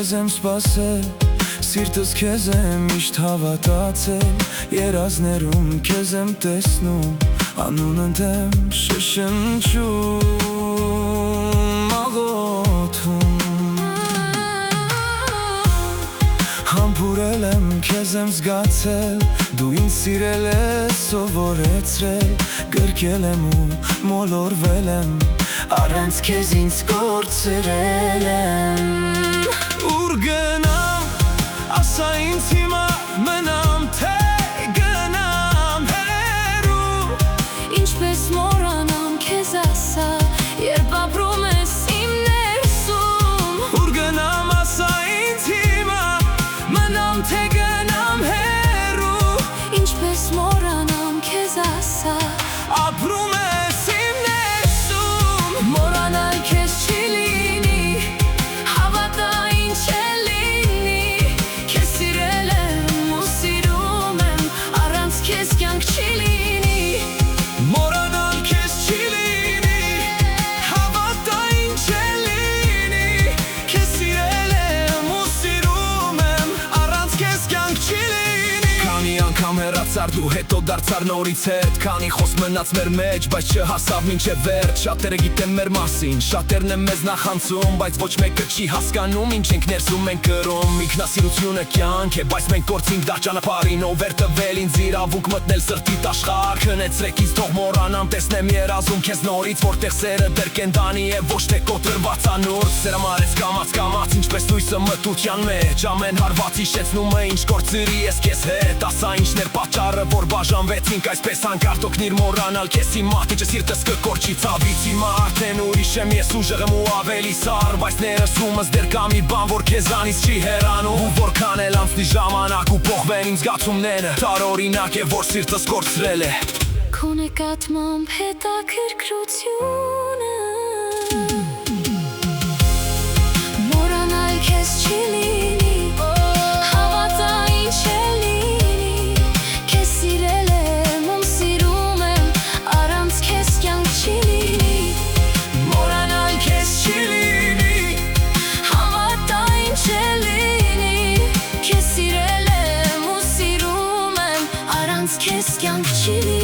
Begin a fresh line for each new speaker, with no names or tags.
քեզ եմ սպասել, սիրտս քեզ եմ միշտ հավատացել, երազներում քեզ եմ տեսնում, անունդ եմ շշնջում, աղոթում։ Համբուրել եմ, քեզ եմ զգացել, դու ինձ սիրել ես, սովորեցրել, գրկել եմ ու մոլորվել եմ, առանց քեզ ինձ կորցրել եմ։ Ուր գնամ, ասա ինձ հիմա, մնամ թե գնամ հեռու,
ինչպես մոռանամ քեզ ասա, երբ ապրում ես իմ ներսում։
Ուր գնամ, ասա ինձ հիմա, մնամ թե գնամ հեռու,
ինչպես մոռանամ քեզ ասա,
ապրում ես իմ ներսում։
մոռանալ քեզ չի լինի, հավատա ինչ է լինի, քեզ սիրել եմ ու սիրում եմ, առանց քեզ կյանք չի լինի,
Մոռանալ քեզ չի լինի, հավատա ինչ է լինի, քեզ սիրել եմ ու սիրում եմ, առանց քեզ կյանք չի լինի։ Քանի անգամ հեռացար դու, հետո դարձար նորից հետ, քանի խոսք մնաց մեր մեջ, բայց չհասավ մինչև վերջ, շատերը գիտեն մեր մասին, շատերն են մեզ նախանցում, բայց ոչ մեկը չի հասկանում, ինչ ենք ներսում ենք կրում, ինքնասիրությունը կյանք է, բայց մենք կորցինք դա ճանապարհին, ով էր տվել ինձ իրավունք մտնել սրտիդ աշխարհ, քնեցրեք ինձ թող մոռանամ, տեսնեմ երազում քեզ նորից, որտեղ սերը դեռ կենդանի է, ոչ թե կոտրված անորդ, սերը մարեց կամաց, ինչպես լույսը մթության մեջ, ամեն հարված հիշեցնում է ինչ կորցրի ես քեզ հետ, ասա ինչն էր պատճառը, որ բաժանվեցինք այսպես հանկարծ, օգնիր մոռանալ քեզ իմ մահ, ինչը սիրտս կկորչի ցավից, հիմա արդեն ուրիշ եմ ես ուժեղը ու ավելի սար, բայց ներսումս դեռ կա մի բան, որ քեզանից չի հեռանում, ու որքան էլ անցնի ժամանակ ու փոխվեն իմ զգացումները, տարօրինակ է որ սիրտս կորցրել է
քո նկատմամբ հետաքրքրությունը, մոռանալ քեզ չի լինի, հավատա ինչ է լինի, քեզ սիրել եմ ու սիրում եմ, առանց քեզ կյանք չի լինի,
Մոռանալ քեզ չի լինի,
հավատա ինչ է լինի, քեզ սիրել եմ ու սիրում եմ, առանց քեզ կյանք չի լինի։